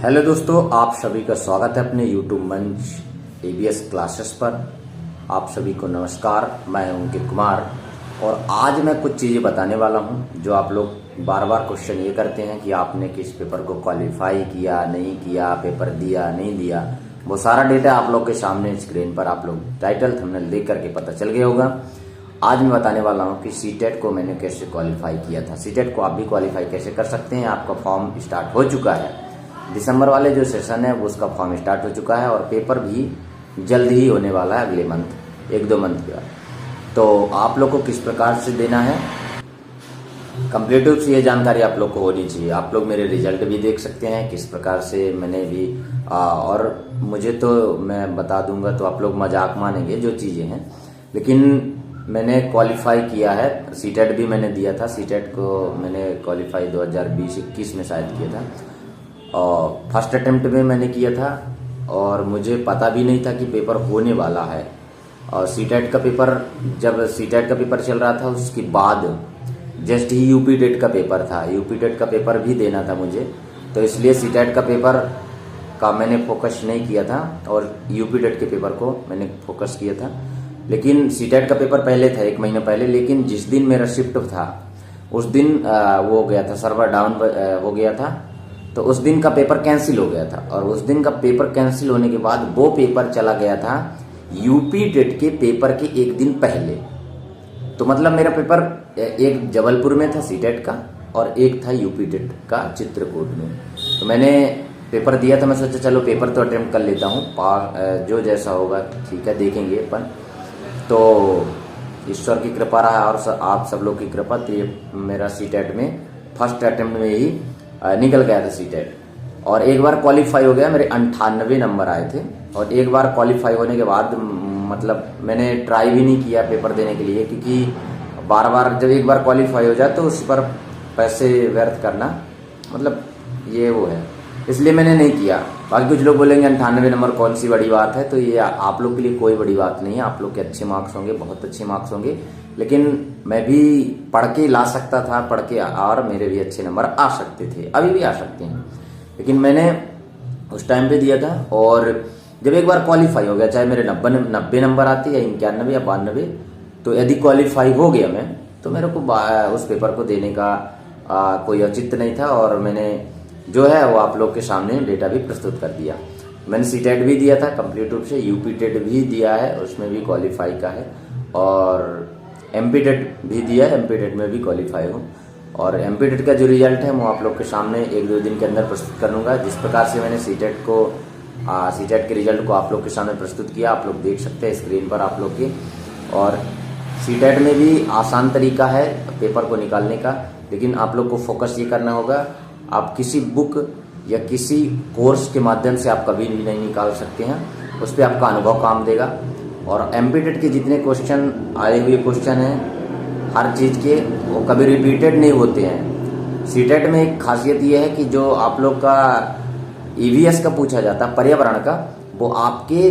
Hello दोस्तों, आप सभी का स्वागत है अपने यूट्यूब मंच एबीएस क्लासेस पर। आप सभी को नमस्कार। मैं हूं अंकित कुमार और आज मैं कुछ चीज़ें बताने वाला हूं जो आप लोग बार बार क्वेश्चन ये करते हैं कि आपने किस पेपर को क्वालिफाई किया, नहीं किया, पेपर दिया, नहीं दिया। वो सारा डेटा आप लोग के सामने स्क्रीन पर आप लोग टाइटल थंबनेल देख करके पता चल गया होगा। आज मैं बताने वाला हूं कि सीटेट को मैंने कैसे क्वालिफाई किया था। सीटेट को आप भी क्वालिफाई कैसे कर सकते हैं। आपका फॉर्म स्टार्ट हो चुका है, दिसंबर वाले जो सेशन है वो उसका फॉर्म स्टार्ट हो चुका है और पेपर भी जल्द ही होने वाला है, अगले मंथ, 1-2 मंथ के बाद। तो आप लोग को किस प्रकार से देना है, कंप्लीट रूप से ये जानकारी आप लोग को होनी चाहिए। आप लोग मेरे रिजल्ट भी देख सकते हैं किस प्रकार से मैंने भी और मुझे तो मैं बता दूंगा तो आप लोग मजाक मानेंगे जो चीज़ें हैं, लेकिन मैंने क्वालिफाई किया है। सीटेट भी मैंने दिया था। सीटेट को मैंने क्वालिफाई 2020-21 में शायद किया था और फर्स्ट अटेम्प्ट में मैंने किया था और मुझे पता भी नहीं था कि पेपर होने वाला है। और सीटेट का पेपर, जब सीटेट का पेपर चल रहा था उसके बाद जस्ट ही यूपी टेट का पेपर था। यूपी टेट का पेपर भी देना था मुझे, तो इसलिए सीटेट का पेपर का मैंने फोकस नहीं किया था और यूपी टेट के पेपर को मैंने फोकस किया था। लेकिन सीटेट का पेपर पहले था, 1 महीना पहले, लेकिन जिस दिन मेरा शिफ्ट था उस दिन वो हो गया था, सर्वर डाउन हो गया था, तो उस दिन का पेपर कैंसिल हो गया था। और उस दिन का पेपर कैंसिल होने के बाद वो पेपर चला गया था यूपी टेट के पेपर के 1 दिन पहले। तो मतलब मेरा पेपर एक जबलपुर में था सीटेट का और एक था यूपी टेट का चित्रकूट में। तो मैंने पेपर दिया था। मैं सोचा चलो पेपर तो अटेम्प्ट कर लेता हूँ, जो जैसा होगा ठीक है, देखेंगे अपन। तो ईश्वर की कृपा रहा और आप सब लोग की कृपा, तो ये मेरा सीटेट में फर्स्ट अटेम्प्ट में ही निकल गया था सीटेट। और एक बार क्वालिफाई हो गया, मेरे 98 नंबर आए थे। और एक बार क्वालिफाई होने के बाद मतलब मैंने ट्राई भी नहीं किया पेपर देने के लिए, क्योंकि बार बार जब एक बार क्वालिफाई हो जाए तो उस पर पैसे व्यर्थ करना मतलब ये वो है, इसलिए मैंने नहीं किया। बाकी कुछ लोग बोलेंगे 98 नंबर कौन सी बड़ी बात है, तो ये आप लोग के लिए कोई बड़ी बात नहीं है। आप लोग के अच्छे मार्क्स होंगे, बहुत अच्छे मार्क्स होंगे, लेकिन मैं भी पढ़ के ला सकता था, पढ़ के और मेरे भी अच्छे नंबर आ सकते थे, अभी भी आ सकते हैं। लेकिन मैंने उस टाइम पे दिया था और जब एक बार क्वालिफाई हो गया, चाहे मेरे 90 नंबर आते या 91 या 92, तो यदि क्वालिफाई हो गया मैं, तो मेरे को उस पेपर को देने का कोई औचित्य नहीं था। और मैंने जो है वो आप लोग के सामने डेटा भी प्रस्तुत कर दिया। मैंने सीटेट भी दिया था कंप्लीट रूप से, यूपी टेट भी दिया है, उसमें भी क्वालिफाई का है, और एमपी टेट भी दिया है, एमपी टेट में भी क्वालिफाई हूँ। और एमपी टेट का जो रिजल्ट है वो आप लोग के सामने 1-2 दिन के अंदर प्रस्तुत करूँगा। जिस प्रकार से मैंने सीटेट के रिजल्ट को आप लोग के सामने प्रस्तुत किया, आप लोग देख सकते हैं स्क्रीन पर आप लोग के। और सीटेट में भी आसान तरीका है पेपर को निकालने का, लेकिन आप लोग को फोकस ये करना होगा, आप किसी बुक या किसी कोर्स के माध्यम से आप कभी भी नहीं निकाल सकते हैं, उस पर आपका अनुभव काम देगा। और एमपी टेट के जितने क्वेश्चन आए हुए क्वेश्चन हैं हर चीज़ के, वो कभी रिपीटेड नहीं होते हैं। सीटेट में एक खासियत ये है कि जो आप लोग का ईवीएस का पूछा जाता है पर्यावरण का, वो आपके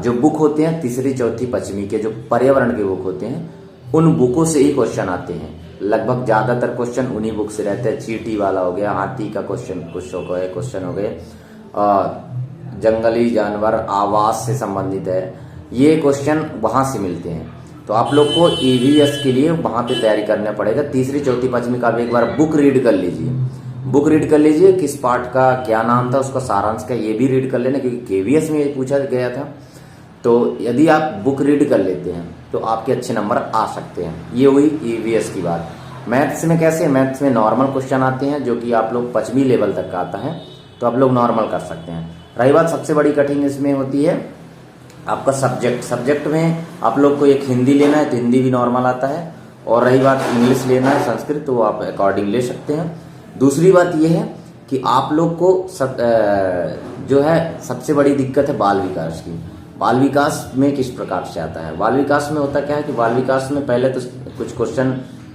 जो बुक होते हैं 3री, 4थी, 5वीं के जो पर्यावरण के बुक होते हैं, उन बुकों से ही क्वेश्चन आते हैं। लगभग ज्यादातर क्वेश्चन उन्हीं बुक से रहते हैं। चींटी वाला हो गया, हाथी का क्वेश्चन हो गए, जंगली जानवर आवास से संबंधित है, ये क्वेश्चन वहां से मिलते हैं। तो आप लोग को ईवीएस के लिए वहां पे तैयारी करना पड़ेगा। 3री, 4थी, 5वीं का भी एक बार बुक रीड कर लीजिए, किस पार्ट का क्या नाम था, उसका सारांश का ये भी रीड कर लेना, क्योंकि केवीएस में ये पूछा गया था। तो यदि आप बुक रीड कर लेते हैं तो आपके अच्छे नंबर आ सकते हैं। ये हुई ईवीएस की बात। मैथ्स में कैसे, मैथ्स में नॉर्मल क्वेश्चन आते हैं जो कि आप लोग 5वीं लेवल तक का आता है, तो आप लोग नॉर्मल कर सकते हैं। रही बात सबसे बड़ी कठिन इसमें होती है आपका सब्जेक्ट में आप लोग को एक हिंदी लेना है तो हिंदी भी नॉर्मल आता है, और रही बात इंग्लिश लेना है, संस्कृत, तो आप अकॉर्डिंग ले सकते हैं। दूसरी बात यह है कि आप लोग को जो है सबसे बड़ी दिक्कत है बाल विकास की। बाल विकास में किस प्रकार से आता है, बाल विकास में होता क्या है कि बाल विकास में पहले तो कुछ क्वेश्चन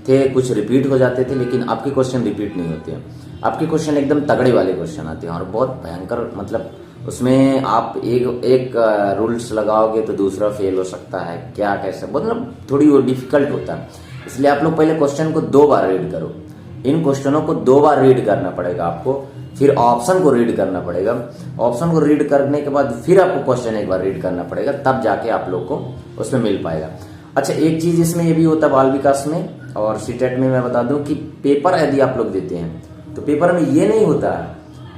थे, कुछ रिपीट हो जाते थे, लेकिन आपके क्वेश्चन रिपीट नहीं होते हैं। आपके क्वेश्चन एकदम तगड़े वाले क्वेश्चन आते हैं और बहुत भयंकर, मतलब उसमें आप एक रूल्स लगाओगे तो दूसरा फेल हो सकता है, क्या कैसे, मतलब थोड़ी वो डिफिकल्ट होता है। इसलिए आप लोग पहले क्वेश्चन को 2 बार रीड करो। इन क्वेश्चनों को 2 बार रीड करना पड़ेगा आपको, फिर ऑप्शन को रीड करना पड़ेगा। ऑप्शन को रीड करने के बाद फिर आपको क्वेश्चन एक बार रीड करना पड़ेगा, तब जाके आप लोग को उसमें मिल पाएगा। अच्छा, एक चीज इसमें ये भी होता है बाल विकास में और सीटेट में, मैं बता दूं कि पेपर यदि आप लोग देते हैं तो पेपर में ये नहीं होता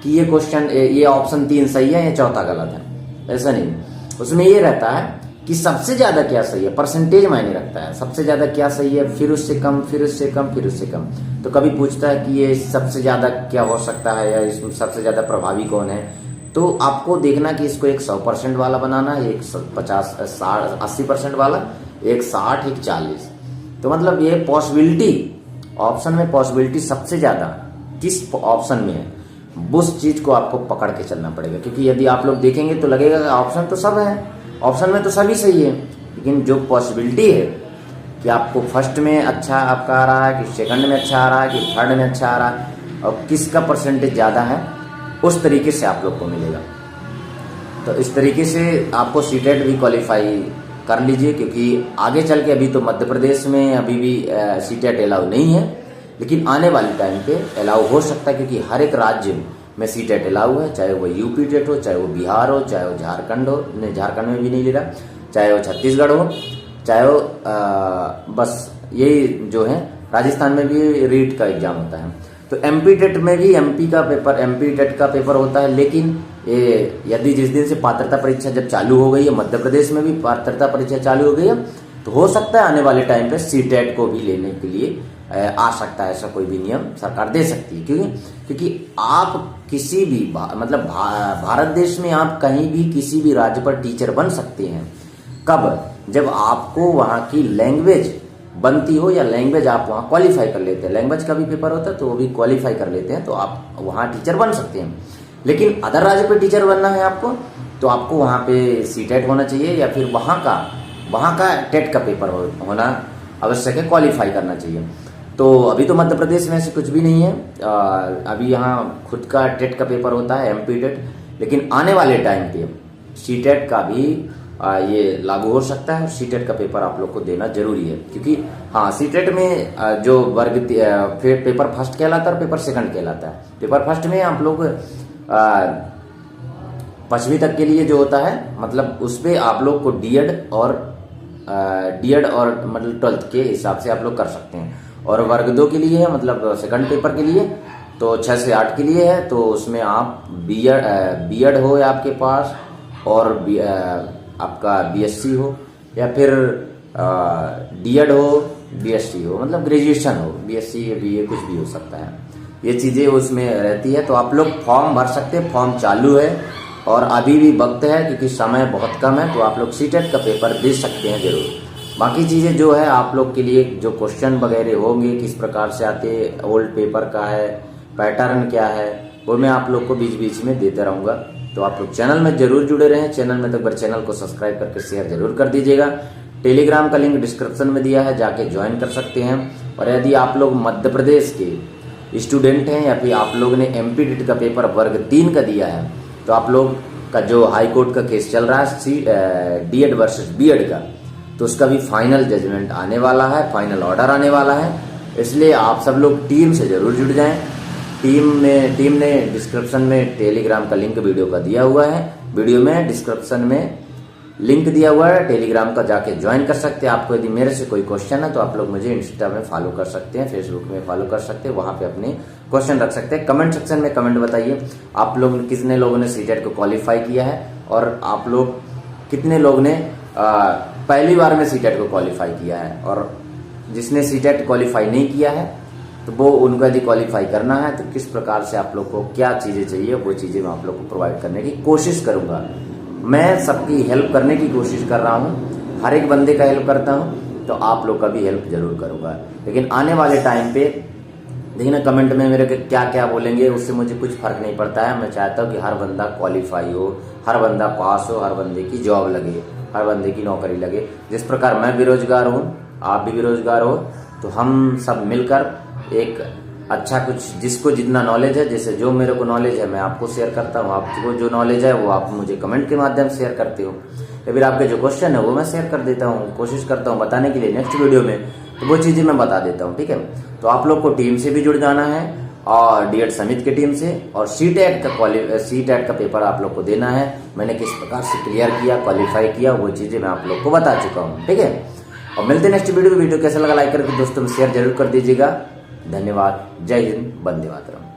कि ये क्वेश्चन, ये ऑप्शन 3 सही है या चौथा गलत है, ऐसा नहीं। उसमें ये रहता है कि सबसे ज्यादा क्या सही है, परसेंटेज मायने रखता है, सबसे ज्यादा क्या सही है, फिर उससे कम, फिर उससे कम, फिर उससे कम। तो कभी पूछता है कि ये सबसे ज्यादा क्या हो सकता है या इसमें सबसे ज्यादा प्रभावी कौन है, तो आपको देखना कि इसको एक 100% वाला बनाना है, एक 80% वाला, एक 60, एक 40। तो मतलब ये पॉसिबिलिटी, ऑप्शन में पॉसिबिलिटी सबसे ज्यादा किस ऑप्शन में है, उस चीज को आपको पकड़ के चलना पड़ेगा। क्योंकि यदि आप लोग देखेंगे तो लगेगा कि ऑप्शन तो सब है, ऑप्शन में तो सभी सही है, लेकिन जो पॉसिबिलिटी है कि आपको फर्स्ट में अच्छा आपका आ रहा है, कि सेकंड में अच्छा आ रहा है, कि थर्ड में अच्छा आ रहा है, और किसका परसेंटेज ज़्यादा है, उस तरीके से आप लोग को मिलेगा। तो इस तरीके से आपको सीटेट भी क्वालिफाई कर लीजिए, क्योंकि आगे चल के, अभी तो मध्य प्रदेश में अभी भी सीटेट अलाउ नहीं है, लेकिन आने वाले टाइम पे अलाउ हो सकता है, क्योंकि हर एक राज्य में सीटेट अलाउ है, चाहे वो यूपी टेट हो, चाहे वो बिहार हो, चाहे वो झारखंड हो, नहीं झारखंड में भी नहीं ले रहा, चाहे वो छत्तीसगढ़ हो, चाहे वो बस यही जो है राजस्थान में भी रीट का एग्जाम होता है। तो एमपी टेट में भी एमपी टेट का पेपर होता है, लेकिन ये यदि जिस दिन से पात्रता परीक्षा जब चालू हो गई है, मध्य प्रदेश में भी पात्रता परीक्षा चालू हो गई है, तो हो सकता है आने वाले टाइम पे सीटेट को भी लेने के लिए आ सकता है, ऐसा कोई भी नियम सरकार दे सकती है। क्योंकि आप किसी भी मतलब भारत देश में आप कहीं भी किसी भी राज्य पर टीचर बन सकते हैं। कब? जब आपको वहाँ की लैंग्वेज बनती हो, या लैंग्वेज आप वहाँ क्वालिफाई कर लेते हैं। लैंग्वेज का भी पेपर होता है तो वो भी क्वालिफाई कर लेते हैं, तो आप वहाँ टीचर बन सकते हैं। लेकिन अदर राज्य पे टीचर बनना है आपको, तो आपको वहाँ पे सीटेट होना चाहिए, या फिर वहाँ का टेट का पेपर होना आवश्यक है, क्वालिफाई करना चाहिए। तो अभी तो मध्य प्रदेश में ऐसे कुछ भी नहीं है, अभी यहाँ खुद का टेट का पेपर होता है, एमपी टेट। लेकिन आने वाले टाइम पे सीटेट का भी ये लागू हो सकता है, सीटेट का पेपर आप लोग को देना जरूरी है। क्योंकि हाँ, सीटेट में जो वर्ग फिर पेपर फर्स्ट कहलाता है और पेपर सेकंड कहलाता है। पेपर फर्स्ट में आप लोग 5वीं तक के लिए जो होता है, मतलब उस पर आप लोग को डीएड और मतलब 12th के हिसाब से आप लोग कर सकते हैं। और वर्ग 2 के लिए है, मतलब सेकंड पेपर के लिए, तो 6 से 8 के लिए है, तो उसमें आप बीएड हो या आपके पास, और आपका बीएससी हो, या फिर डीएड हो, बीएससी हो, मतलब ग्रेजुएशन हो, बीएससी या बीए कुछ भी हो सकता है। ये चीज़ें उसमें रहती है। तो आप लोग फॉर्म भर सकते हैं, फॉर्म चालू है और अभी भी वक्त है, क्योंकि समय बहुत कम है। तो आप लोग सीटेट का पेपर दे सकते हैं जरूर। बाकी चीज़ें जो है आप लोग के लिए, जो क्वेश्चन वगैरह होंगे किस प्रकार से आते, ओल्ड पेपर का है, पैटर्न क्या है, वो मैं आप लोग को बीच बीच में देते रहूँगा। तो आप लोग चैनल में जरूर जुड़े रहें। चैनल में तो एक बार चैनल को सब्सक्राइब करके शेयर जरूर कर दीजिएगा। टेलीग्राम का लिंक डिस्क्रिप्शन में दिया है, जाके ज्वाइन कर सकते हैं। और यदि आप लोग मध्य प्रदेश के स्टूडेंट हैं, या फिर आप लोग ने एमपी टेट का पेपर वर्ग 3 का दिया है, तो आप लोग का जो हाई कोर्ट का केस चल रहा है डीएड वर्सेस बीएड का, तो उसका भी फाइनल जजमेंट आने वाला है, फाइनल ऑर्डर आने वाला है। इसलिए आप सब लोग टीम से जरूर जुड़ जाएं। टीम ने डिस्क्रिप्शन में टेलीग्राम का लिंक वीडियो का दिया हुआ है, वीडियो में डिस्क्रिप्शन में लिंक दिया हुआ है, टेलीग्राम का जाके ज्वाइन कर सकते हैं। आपको यदि मेरे से कोई क्वेश्चन है तो आप लोग मुझे इंस्टा में फॉलो कर सकते हैं, फेसबुक में फॉलो कर सकते हैं, वहां पे अपने क्वेश्चन रख सकते हैं। कमेंट सेक्शन में कमेंट बताइए आप लोग कितने लोगों ने सीटेट को क्वालिफाई किया है, और आप लोग कितने लोग ने पहली बार में सीटेट को क्वालिफाई किया है, और जिसने सीटेट क्वालिफाई नहीं किया है तो वो उनको यदि क्वालिफाई करना है तो किस प्रकार से आप लोग को क्या चीज़ें चाहिए, वो चीज़ें मैं आप लोग को प्रोवाइड करने की कोशिश करूंगा। मैं सबकी हेल्प करने की कोशिश कर रहा हूँ, हर एक बंदे का हेल्प करता हूँ, तो आप लोग का भी हेल्प जरूर करूंगा। लेकिन आने वाले टाइम पे देखिए ना, कमेंट में मेरे क्या क्या बोलेंगे उससे मुझे कुछ फर्क नहीं पड़ता है। मैं चाहता हूँ कि हर बंदा क्वालिफाई हो, हर बंदा पास हो, हर बंदे की जॉब लगे, हर बंदे की नौकरी लगे। जिस प्रकार मैं बेरोजगार हूँ, आप भी बेरोजगार हो, तो हम सब मिलकर एक अच्छा कुछ, जिसको जितना नॉलेज है, जैसे जो मेरे को नॉलेज है मैं आपको शेयर करता हूँ, आपको जो नॉलेज है वो आप मुझे कमेंट के माध्यम से शेयर करते हो, या फिर आपके जो क्वेश्चन है वो मैं शेयर कर देता हूँ, कोशिश करता हूँ बताने के लिए नेक्स्ट वीडियो में, तो वो चीज़ें मैं बता देता हूँ। ठीक है, तो आप लोग को टीम से भी जुड़ जाना है, और डीएड समिति की टीम से। और सीटेट का पेपर आप लोग को देना है। मैंने किस प्रकार से क्लियर किया, क्वालिफाई किया, वो चीज़ें मैं आप लोग को बता चुका हूँ। ठीक है, और मिलते हैं नेक्स्ट वीडियो। कैसा लगा लाइक करके दोस्तों में शेयर जरूर कर दीजिएगा। धन्यवाद। जय हिंद, वंदे मातरम।